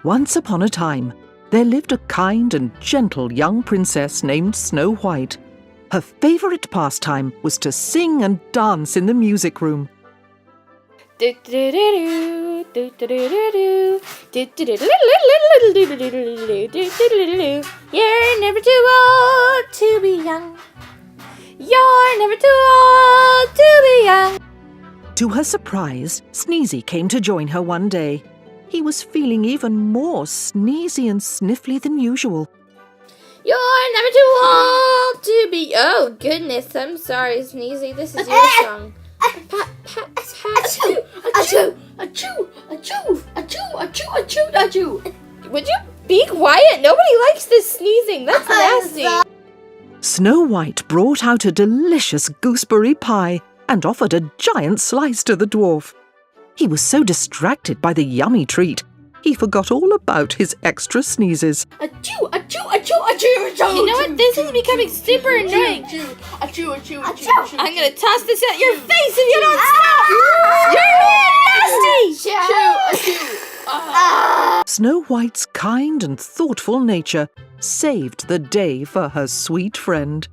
Once upon a time, there lived a kind and gentle young princess named Snow White. Her favourite pastime was to sing and dance in the music room. You're never too old to be young. You're never too old to be young. To her surprise, Sneezy came to join her one day. He was feeling even more sneezy and sniffly than usual. You're never too old to be... Oh, goodness, I'm sorry, Sneezy. This is your song. Achoo! Achoo! Achoo! Achoo! Achoo! Achoo! Achoo! Achoo! Would you be quiet? Nobody likes this sneezing. That's nasty. Snow White brought out a delicious gooseberry pie and offered a giant slice to the dwarf. He was so distracted by the yummy treat, he forgot all about his extra sneezes. Achoo! Achoo! Achoo! Achoo! Achoo! You know what? This is becoming super annoying. Achoo! Achoo! Achoo! Achoo! I'm gonna toss this at your face if you don't stop. You're nasty. Achoo! Achoo! Snow White's kind and thoughtful nature saved the day for her sweet friend.